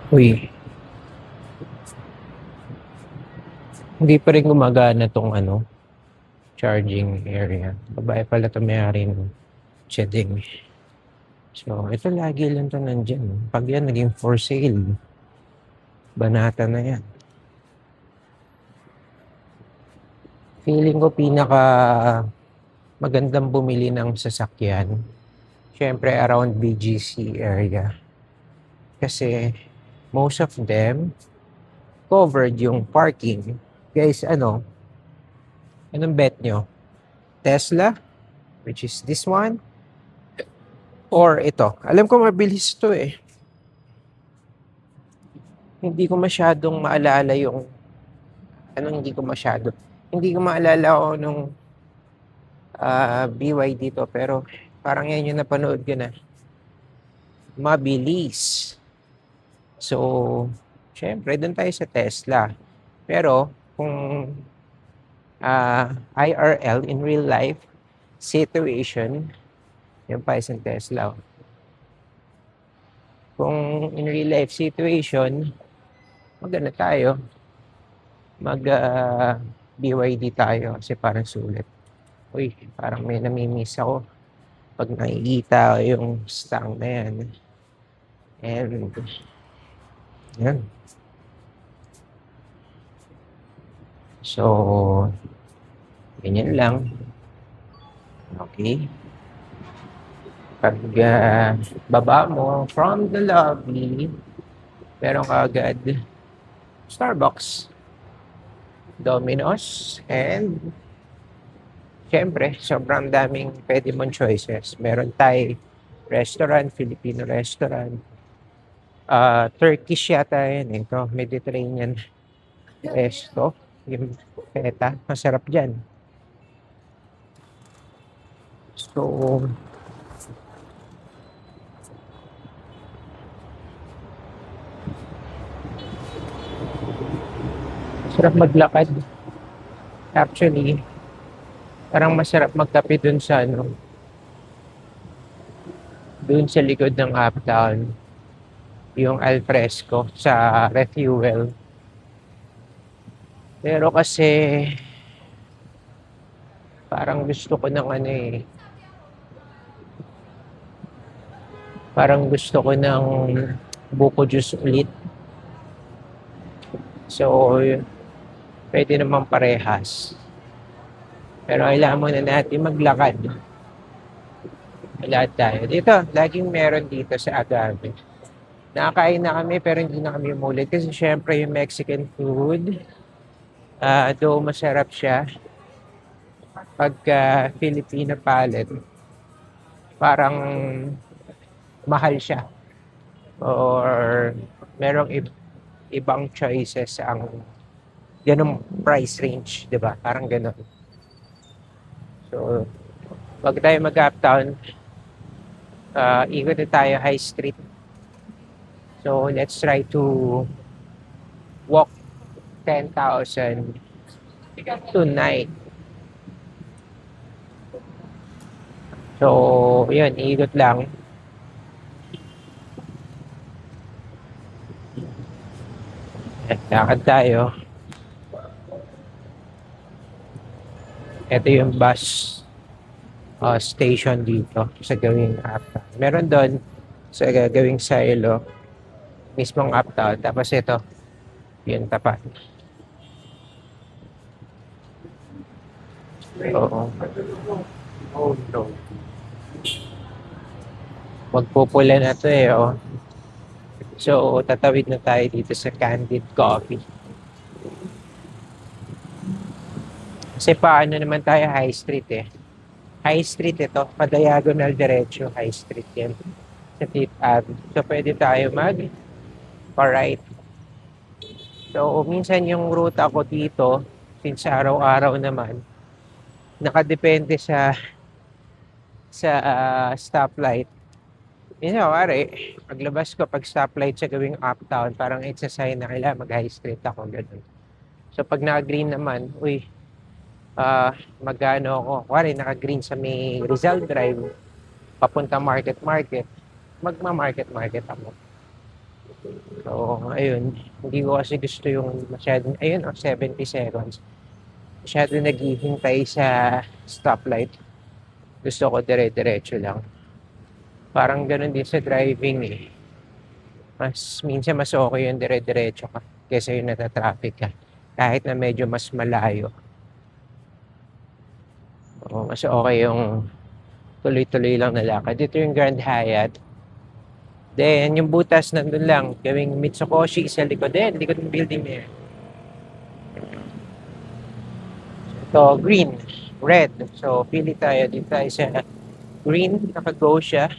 Uy, hindi pa rin gumagana 'tong charging area. Babae pala 'to may-ari ng Chedeng. So, ito lagi lang 'to nandiyan, 'Pag yan naging for sale, banata na yan. Feeling ko pinaka magandang bumili ng sasakyan, siyempre around BGC area. Kasi most of them covered yung parking. Guys, anong bet nyo? Tesla, which is this one, or ito? Alam ko mabilis to eh. Hindi ko masyadong maalala yung hindi ko masyado. Hindi ko maalala kung nung BY dito, pero parang yan yung napanood ko na. Mabilis. So, syempre, doon tayo sa Tesla. Pero, kung IRL, in real life situation, yan pa isang Tesla. Kung in real life situation, maganda tayo. BYD tayo kasi parang sulit. Uy, parang may namimiss ako pag nakikita yung stang na yan. And, yan. So, ganyan lang. Okay. Pag baba mo from the lobby, meron ka agad Starbucks, Domino's, and syempre, sobrang daming pwede mong choices. Meron Thai restaurant, Filipino restaurant, Turkish yata yan eh. Ito, Mediterranean resto, yung feta, masarap dyan. So, masarap maglakad. Actually, parang masarap magkape dun sa dun sa likod ng Uptown, yung alfresco sa refuel. Pero kasi parang gusto ko ng parang gusto ko ng buko juice ulit. So, pwede naman parehas. Pero kailangan muna natin maglakad. Lahat tayo. Dito, laging meron dito sa Agave. Nakakain na kami pero hindi na kami umulit kasi syempre yung Mexican food, though masarap siya, pagka Filipino palate, parang mahal siya. Or merong ibang choices ang ganong price range, di ba? Parang ganon. So, pag tayo mag-uptown, ikot na tayo high street. So, let's try to walk 10,000 tonight. So, yun, ikot lang. Lakad tayo. Ito yung bus station dito sa gawing uptown. Meron doon sa gawing silo, mismong uptown. Tapos ito, yun tapat. Oo. Oh no. Magpupula na to eh, oh. So, tatawid na tayo dito sa Candid Coffee. Kasi paano naman tayo high street eh. High street ito, pa-diagonal diretso, high street yan. Sa Fifth Ave. So, pwede tayo pa-right. So, minsan yung route ako dito, since araw-araw naman, nakadepende sa stoplight. Pare, paglabas ko, pag stoplight sa gawing uptown, parang it's a sign na kailangan mag-high street ako, ganun. So, pag naka-green naman, magano ako. Kuwari, naka-green sa may Rizal Drive, papunta market, magma-market ako. So, ayun. Hindi ko kasi gusto yung masyadong, ayun, 70 seconds. Masyado naghihintay sa stoplight. Gusto ko dire-diretso lang. Parang ganun din sa driving eh. Minsan mas okay yung dire-diretso ka kaysa yung nata-traffic ka. Kahit na medyo mas malayo. O, mas okay yung tuloy-tuloy lang na lakad. Dito yung Grand Hyatt. Then, yung butas nandun lang. Gawing Mitsukoshi sa likod din. Likod ng building na yan. So, green, red. So, pili tayo. Dito tayo sa green. Naka-go siya.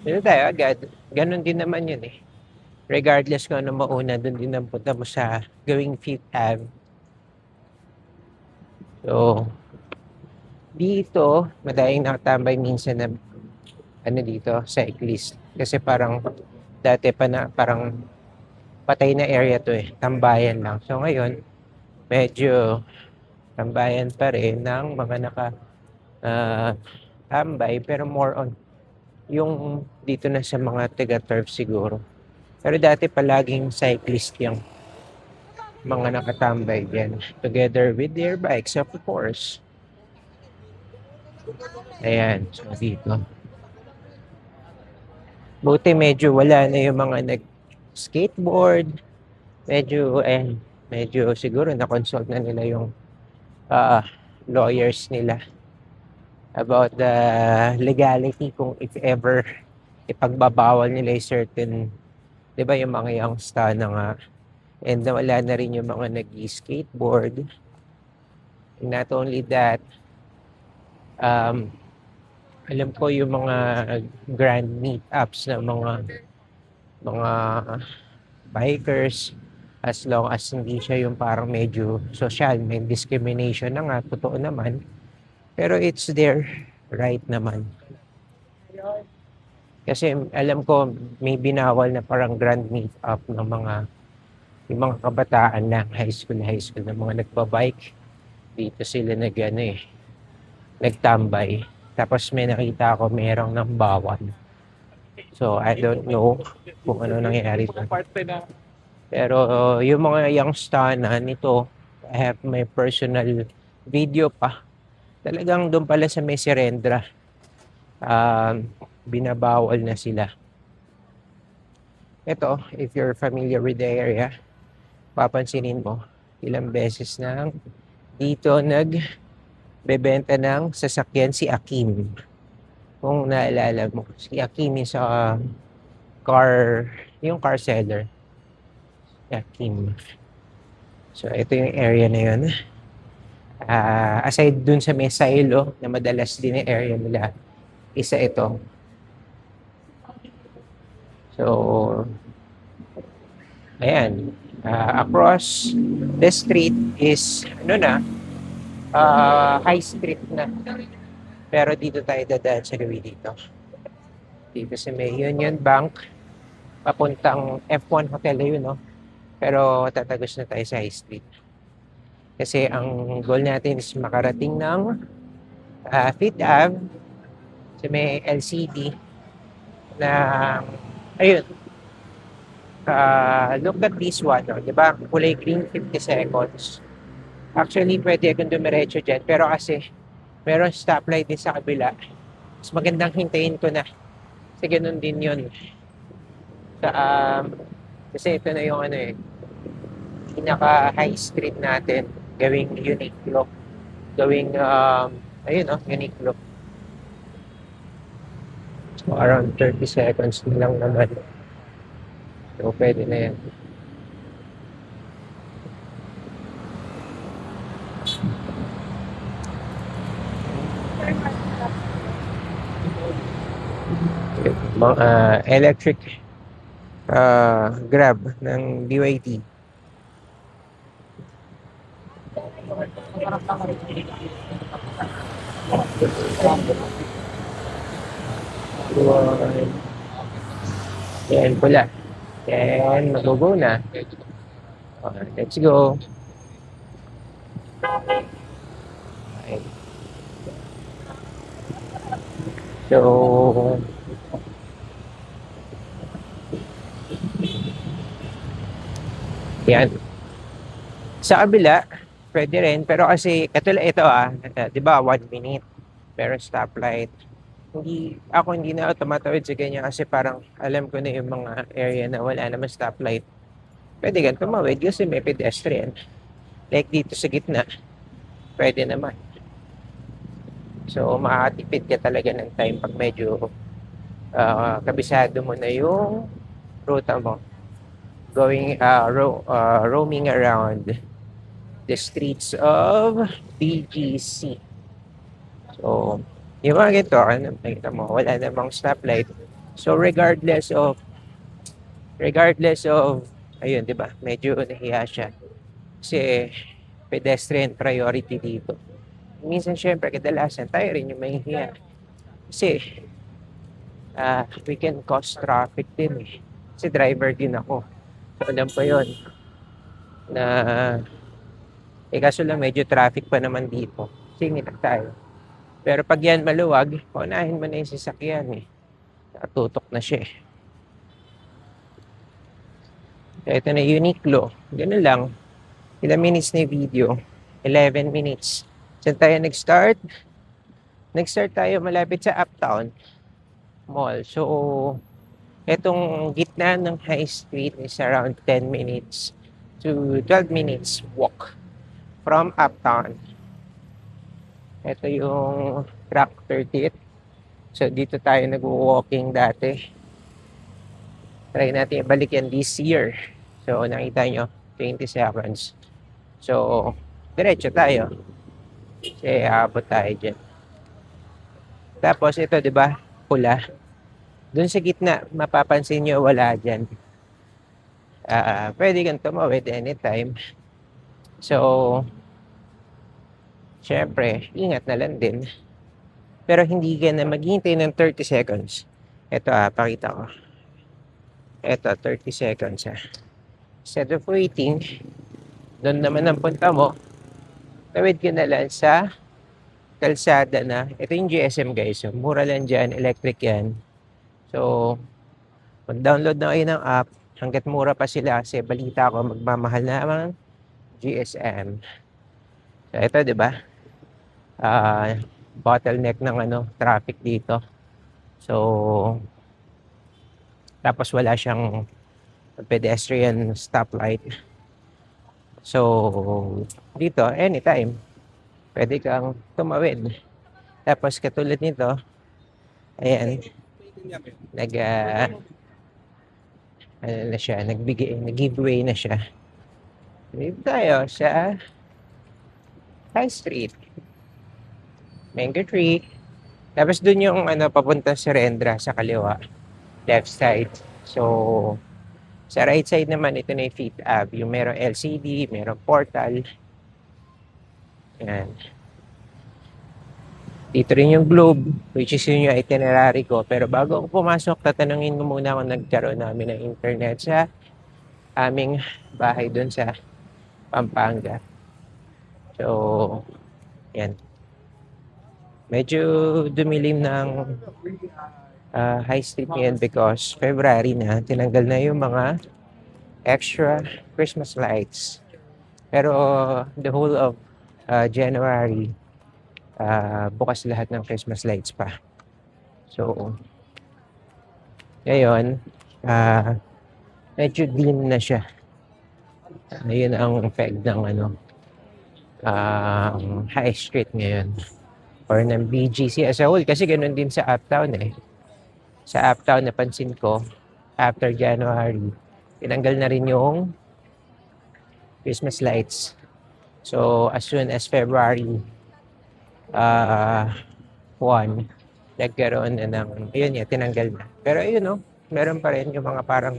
Dito tayo agad. Ganon din naman yun eh. Regardless kung ano mauna, dun din ang punta mo sa gawing Fifth Ave. So, dito, madaling nakatambay minsan na ano dito, cyclist. Kasi parang dati pa na parang patay na area to eh. Tambayan lang. So ngayon, medyo tambayan pa rin ng mga ah, tambay pero more on yung dito na sa mga taga-turf siguro. Pero dati palaging cyclist yung mga nakatambay dyan. Together with their bikes, of course. Ayan, so dito. Buti medyo wala na yung mga nag-skateboard. Medyo siguro na-consult na nila yung ah, lawyers nila about the legality kung if ever ipagbabawal nila yung certain, di ba yung mga youngsta na nga, and nawala na rin yung mga nag-skateboard. And not only that, um, alam ko yung mga grand meetups ng mga bikers, as long as hindi siya yung parang medyo social, may discrimination na nga, totoo naman. Pero it's their right naman. Kasi alam ko may binawal na parang grand meet-up ng yung mga kabataan lang, high school na mga nagbabike. Dito sila nagtambay. Tapos may nakita ako merong nang bawal. So I don't know kung ano nangyayari doon. Pero yung mga youngster na nito, I have my personal video pa. Talagang doon pala sa May Sirendra, binabawal na sila. Ito, if you're familiar with the area, papansinin mo, ilang beses nang dito nagbebenta ng sasakyan si Akim. Kung naalala mo, si Akim is yung car seller. Akim. So, ito yung area na yun. Aside dun sa may silo, na madalas din yung area nila, isa ito. So, ayan. Across the street is, high street na. Pero dito tayo dadaan sa gawi dito. Dito sa may Union Bank, papuntang F1 Hotel na yun, no? Pero tatagos na tayo sa high street. Kasi ang goal natin is makarating ng Fifth Ave sa may LCD na, ayun, look at this one, no? Diba? Kulay green, 50 seconds. Actually, pwede akong dumiretso dyan. Pero kasi, meron stoplight din sa kabila. Mas magandang hintayin ko na. Kasi ganun din yun. Kasi ito na yung pinaka high street natin. Gawing Uniqlo. Gawing, Uniqlo. So, around 30 seconds na lang naman. So, pwede na yan. Electric Grab ng BYD. Yan pula. Yan, mag-go na. Let's go. Okay. So, Yan. Sa kabila, pwede rin. Pero kasi, katulad ito di ba, 1 minute. Pero stoplight. Hindi na ako tumatawid sa ganyan kasi parang alam ko na yung mga area na wala naman stoplight. Pwede kang tumawid kasi may pedestrian. Like dito sa gitna, pwede naman. So, makakatipid ka talaga ng time pag medyo kabisado mo na yung ruta mo. Going, roaming around the streets of BGC. So, yung mga ganito, nakita mo, wala namang stoplight. So, regardless of, ayun, di ba, medyo nahiya siya. Kasi, pedestrian priority dito. Minsan, syempre, kadalasan, tayo rin yung mahihiya. Kasi, we can cause traffic din eh. Kasi driver din ako. So, alam ko yun, na, kaso lang medyo traffic pa naman dito. Singit tayo. Pero pag yan maluwag, paunahin mo na yung sasakyan eh. Tutok na siya eh. So, ito na Uniqlo. Ganun lang. Ilang minutes na yung video? 11 minutes. Saan tayo nag-start? Nag-start tayo malapit sa Uptown Mall. So, etong gitna ng High Street is around 10 minutes to 12 minutes walk from Uptown. Ito yung track 30th. So, dito tayo nag-walking dati. Try natin ibalik yan this year. So, nakita nyo, 20 seconds. So, diretso tayo. Kasi aabot tayo dyan. Tapos, ito, di ba? Pula. Doon sa gitna, mapapansin nyo, wala dyan. Pwede kang tumawid anytime. So, syempre, ingat na lang din. Pero hindi ka na maghihintay ng 30 seconds. Ito, pakita ko. Ito, 30 seconds. Instead of waiting, doon naman ang punta mo, tawid ka na lang sa kalsada na. Ito yung GSM guys. So, mura lang dyan, electric yan. So, mag-download na kayo ng app. Hanggat mura pa sila kasi balita ko magmamahal na ang GSM. So, ito, di ba? Bottleneck ng traffic dito. So, tapos wala siyang pedestrian stoplight. So, dito, anytime, pwede kang tumawid. Tapos, katulad nito, ayan, nag-giveaway na siya. Dito tayo sa High Street. Mango Tree. Tapos, dun yung papunta sa Rendra sa kaliwa. Left side. So, sa right side naman, ito na yung Fifth Ave. Yung merong LCD, merong portal. Ayan. Dito rin yung Globe, which is yun yung itinerary ko. Pero bago ako pumasok, tatanungin mo muna kung nagkaroon namin ng internet sa aming bahay doon sa Pampanga. So, yan. Medyo dumilim ng High Street ngayon because February na, tinanggal na yung mga extra Christmas lights. Pero the whole of January, bukas lahat ng Christmas lights pa. So, ngayon, medyo dim na siya. Ayun ang peg ng High Street ngayon. Or ng BGC as a whole. Kasi ganun din sa Uptown eh. Sa Uptown, napansin ko, after January, tinanggal na rin yung Christmas lights. So, as soon as February 1, nagkaroon na ng, ayun tinanggal na. Pero ayun meron pa rin yung mga parang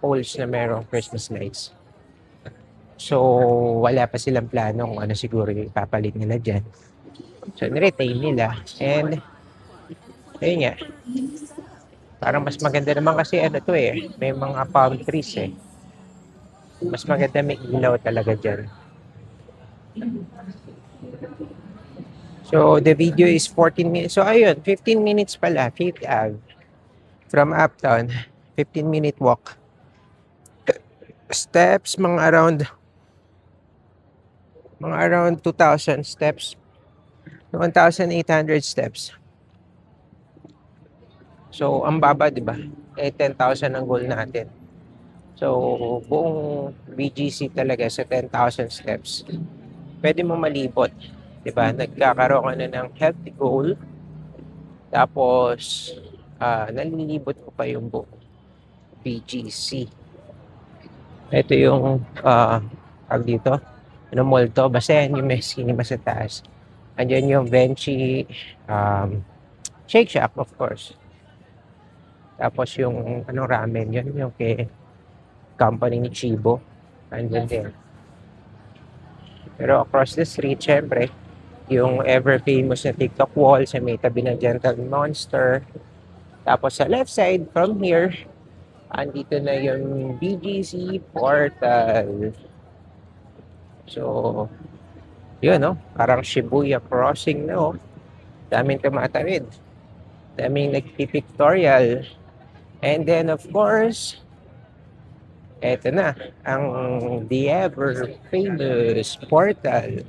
poles na merong Christmas lights. So, wala pa silang plano kung siguro yung ipapalit nila dyan. So, niretain nila. And, ayun nga. Parang mas maganda naman kasi may mga palm trees eh. Mas maganda may ilaw talaga dyan. So, the video is 14 minutes. So, ayun, 15 minutes pala, Fifth Ave. From Uptown, 15-minute walk. steps, mga around 2,000 steps. 1,800 steps. So, ang baba, di ba? 10,000 ang goal natin. So, buong BGC talaga sa 10,000 steps. Pwede mo malibot. Di ba? Nagkakaroon ka na ng healthy goal. Tapos, nalilibot ko pa yung buong BGC. Ito yung, tawag dito, ano mall to? Basta yan yung may cinema sa taas. Andiyan yung Venchi, Shake Shack, of course. Tapos yung, anong ramen, yun yung kay company ni Chibo. Andiyan din. Pero across the street, syempre, yung ever famous na TikTok wall sa may tabi ng Gentle Monster. Tapos sa left side, from here, andito na yung BGC Portal. So, yun, no? Parang Shibuya Crossing, no? Daming tumatawid. Daming nagpipictorial. And then, of course, eto na, ang the ever famous Portal.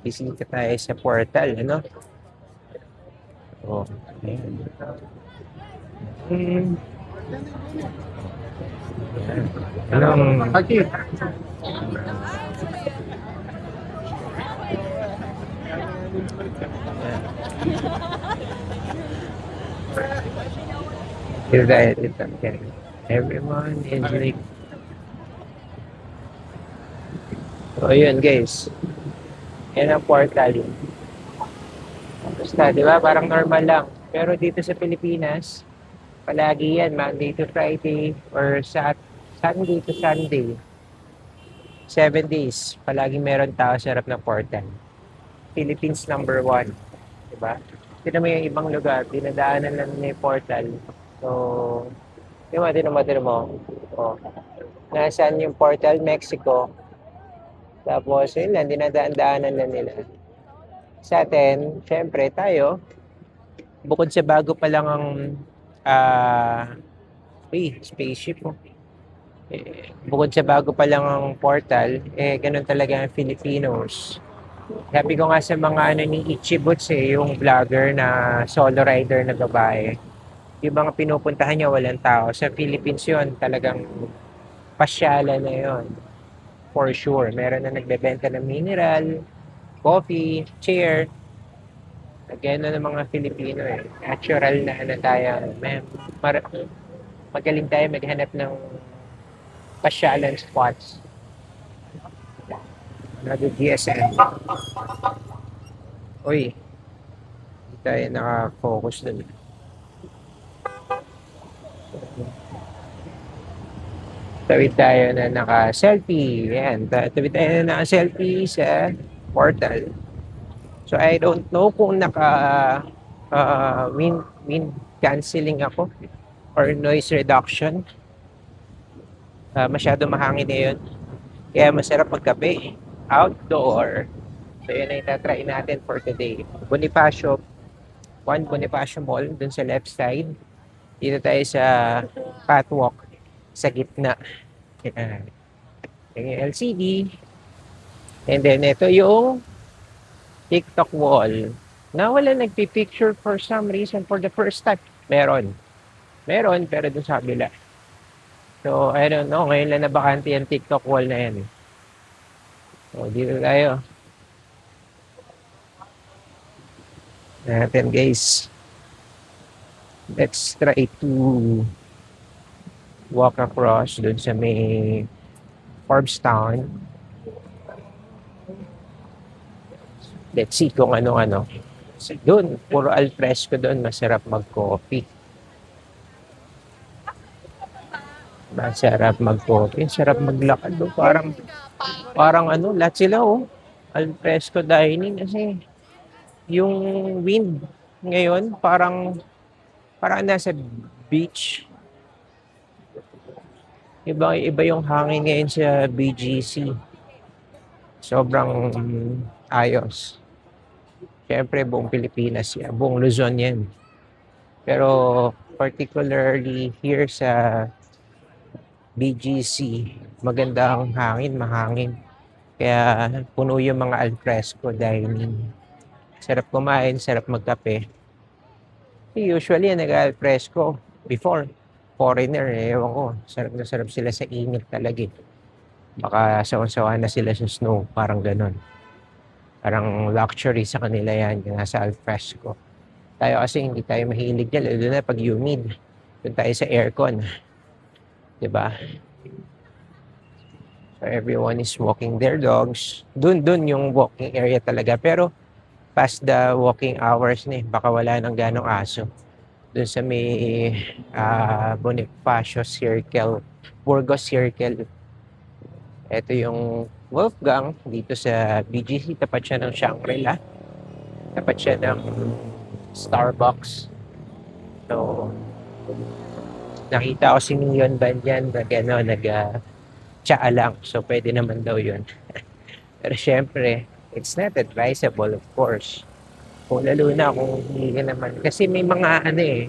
Bisita tayo sa Portal, ano? Oh, ayan. Anong... Everyone is like... So, yun guys. Yan ang Portal. Basta, di ba? Parang normal lang. Pero dito sa Pilipinas, palagi yan, Monday to Friday or Sunday to Sunday. 7 days, palagi meron tao sa harap ng Portal. Philippines number 1. Diba? Tignan mo yung ibang lugar, dinadaanan lang na yung Portal. So, tignan mo. Oh. Nasaan yung Portal? Mexico. Tapos, yun lang, dinadaan-daanan lang nila. Sa atin, syempre, tayo, bukod sa bago pa lang ang spaceship mo. Bukod sa bago pa lang ang Portal, ganun talaga ang Filipinos. Sabi ko nga sa mga ni Ichibuts yung vlogger na solo rider na babae. Yung mga pinupuntahan niya walang tao. Sa Philippines yun, talagang pasyalan na yun. For sure. Meron na nagbebenta ng mineral, coffee, chair. Again na ng mga Filipino Natural na tayo. Magaling tayo maghanap ng pasyalan spots. Another GSM. Uy. Hindi tayo naka-focus dun. Tawid tayo na naka-selfie. Yan. Tawid tayo na naka-selfie sa Portal. So, I don't know kung wind cancelling ako or noise reduction. Masyado mahangin na yun. Kaya masarap magkape. Outdoor. So, yun ay tatry natin for today. Bonifacio Mall, dun sa left side. Dito tayo sa catwalk sa gitna. Yan. Yung LCD. And then, ito yung TikTok wall. Na wala nagpipicture for some reason for the first time. Meron, pero dun sa kabila. So, I don't know. Ngayon lang nabakante yung TikTok wall na yan. So, dito tayo. Natin, guys. Let's try to walk across dun sa may Forbes Town. Let's see kung ano-ano. So, dun, puro alfresco dun. Masarap mag-coffee. Masarap mag-coffee. Sarap maglakad. Parang lahat sila alfresco dining kasi yung wind ngayon parang nasa beach. Iba yung hangin ngayon sa BGC. Sobrang ayos. Siyempre, buong Pilipinas yan. Buong Luzon yan. Pero particularly here sa BGC. Maganda ang hangin, mahangin. Kaya puno yung mga alfresco dining. Sarap kumain, sarap magkape. Usually, nag-alfresco before. Foreigner, ewan ko. Sarap na sarap sila sa init talaga. Baka sawan-sawa na sila sa snow. Parang ganon. Parang luxury sa kanila yan. Yung nasa alfresco. Tayo kasi hindi tayo mahilig dyan. Lalo na pag humid. Doon tayo sa aircon. Diba? So everyone is walking their dogs. Doon yung walking area talaga. Pero past the walking hours na baka wala nang ganong aso. Doon sa may Bonifacio Circle, Burgos Circle. Ito yung Wolfgang dito sa BGC. Tapat siya ng Shangri-La. Tapat siya ng Starbucks. So, nakita ko si Neon Band yan na gano'n, tsaa lang. So, pwede naman daw yun. Pero syempre, it's not advisable, of course. Kung lalo na kung hindi ka naman. Kasi may mga ano eh.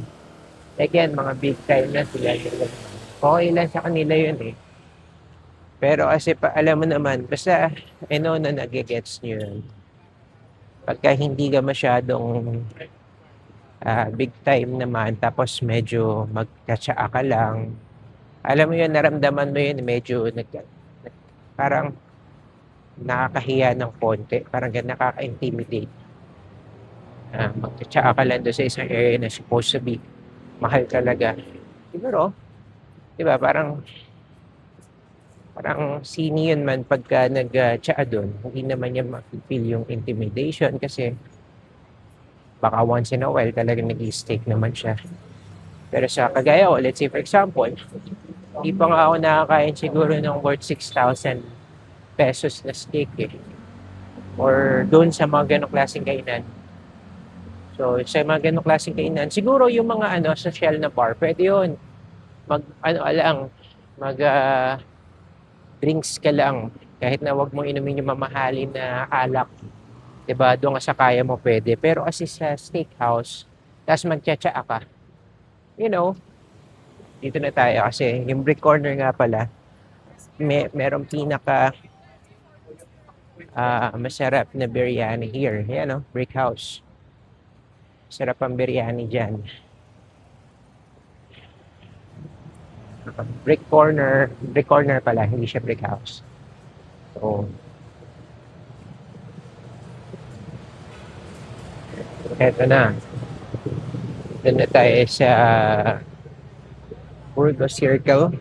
Again, mga big time na sila. Okay lang sa kanila yun eh. Pero kasi alam mo naman, basta na nagigets nyo yun. Pagka hindi ka masyadong big time naman, tapos medyo magkatsaa ka lang, alam mo yun, naramdaman mo yun, medyo parang nakakahiya ng konti, parang nakaka-intimidate. Magkatsaa ka lang doon sa isang area na supposed to be mahal talaga. Siguro, di ba, parang sini yun man pagka nag-tsaa doon, hindi naman niya ma-feel yung intimidation kasi baka once in a while talagang nag-i-stake naman siya. Pero sa kagaya ko, let's say for example, hindi pa nga ako nakakain siguro ng worth 6,000 pesos na steak eh. Or doon sa mga ganong klaseng kainan. So sa mga ganong klaseng kainan, siguro yung mga social na bar, pwede yun. Drinks ka lang. Kahit na wag mo inumin yung mamahalin na alak. Diba? Doon nga sa kaya mo pwede. Pero kasi sa steakhouse, tapos magtsatsaa ka, dito na tayo kasi yung Brick Corner nga pala, merong pinaka masarap na biryani here. Yan Brick House. Sarap ang biryani dyan. Brick Corner pala, hindi siya Brick House. So, eto na. Doon na tayo sa Burgos Circle.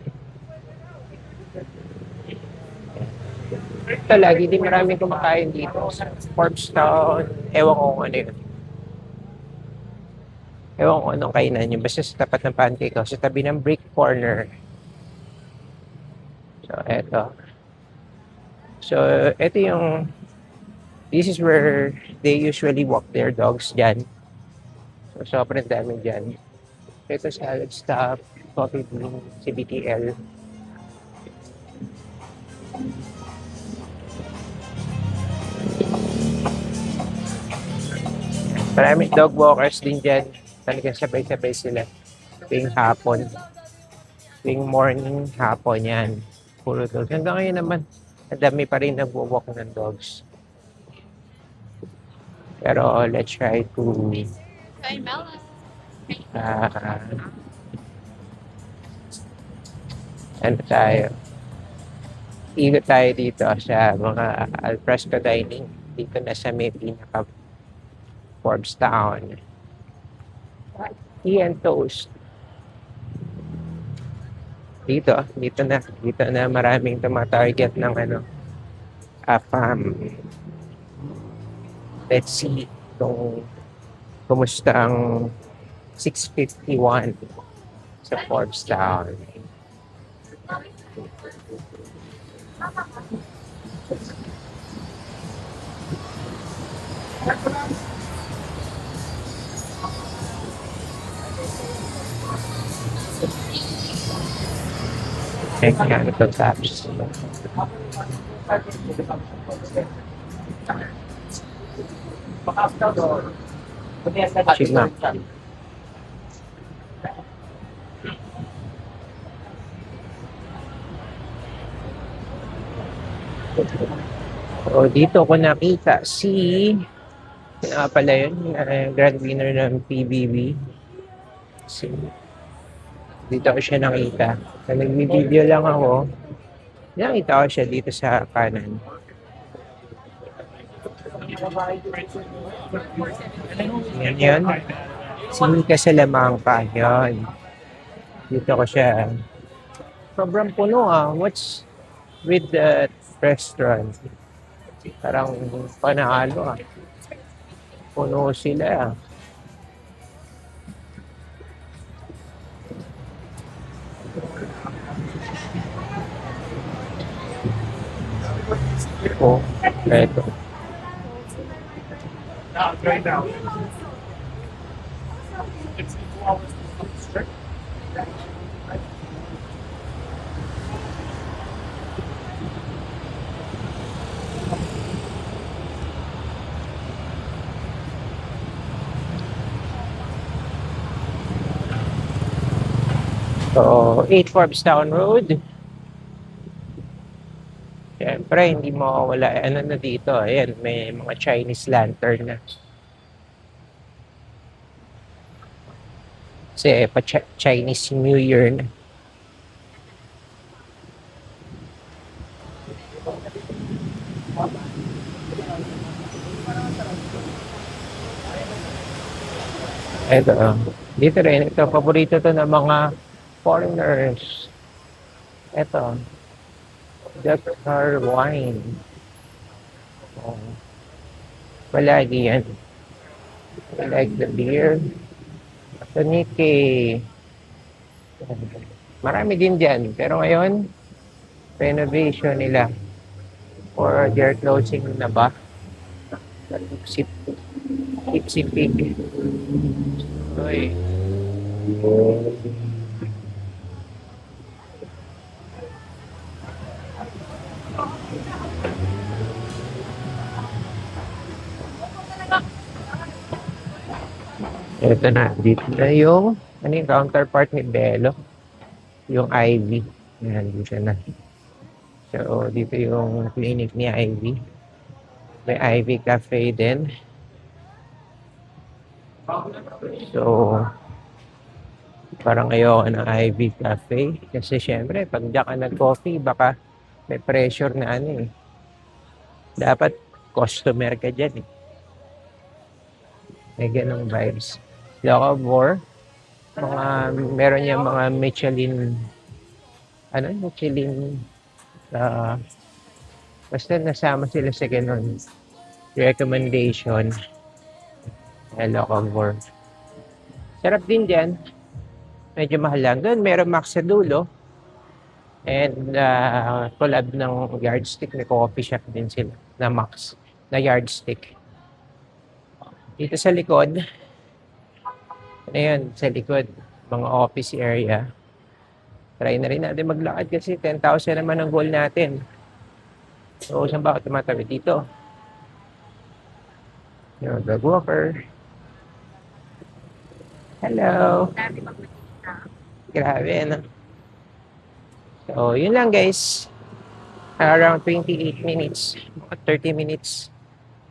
Ito lagi, di maraming kumakain dito. Forbes Town, ewan ko kung ano yun. Ewan ko anong kainan yun. Basta sa tapat ng pancake ko, sa tabi ng Brick Corner. So, eto. So, eto yung this is where they usually walk their dogs dyan. So, sobrang dami dyan. Ito salad stop, coffee bean, CBTL. Maraming dog walkers din dyan. Talagang sabay-sabay sila. Tuwing hapon. Tuwing morning, hapon yan. Puro dogs. Hanggang ngayon naman, ang dami pa rin nagwo-walk ng dogs. Pero let's try to tayo. Ikot tayo dito sa mga alfresco dining. Dito na sa may pinaka Forbes Town. Tea and toast. Dito na maraming tumatarget ng let's see kung kumusta ang 651 sa Forbes Town. Mechanical taps. Chima. So, dito ko nakita pala yun, grand winner ng PBB. Si, dito ko siya nakita. So, nag-video lang ako. Nakita ko siya dito sa kanan. Yan yun. Sini ka sa Lamangka. Yun. Dito ko siya. Sobrang puno ah. What's with the restaurant? Parang panalo ah. Puno sila ah. Oh, eto. Right now. It's 2 hours straight. So, 8 Forbes Town Road. Siyempre, hindi mo wala. Ano na dito? Ayan, may mga Chinese lantern na. Kasi Chinese New Year na. Ito, dito rin. Ito, paborito to ng mga foreigners. Ito, Dr. Wine. Oh, palagi yan. I like the beer. Toniki. Marami din dyan. Pero ngayon, renovation nila. Or they're closing na ba? Tipsy Pig. Uy. Ito na. Dito na yung counterpart ni Belo. Yung Ivy. Yan, dito na. So, dito yung clinic ni Ivy. May Ivy Cafe din. So, parang ayoko ng Ivy Cafe. Kasi syempre, pag diyan ka nag-coffee, baka may pressure na ano eh. Dapat customer ka dyan eh. May ganong vibes. Locavor, meron niya mga Michelin, basta nasama sila sa ganon recommendation. Locavor. Sarap din dyan. Medyo mahal lang. Doon meron Max sa dulo. And collab ng Yardstick. May coffee shop din sila na Max na Yardstick. Dito sa likod, ayan, sa likod, mga office area. Try na rin natin maglakad kasi 10,000 naman ang goal natin. So, saan ba ako tumatabi? Dito. Yung dog walker. Hello. Grabe, ano? So, yun lang guys. Around 28 minutes. 30 minutes.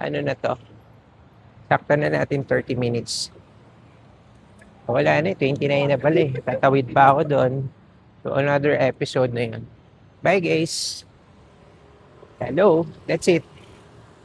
Ano na to? Sakto na natin 30 minutes. Wala na 29 na pala eh. Tatawid pa ako doon. So, another episode na yun. Bye guys! Hello! That's it.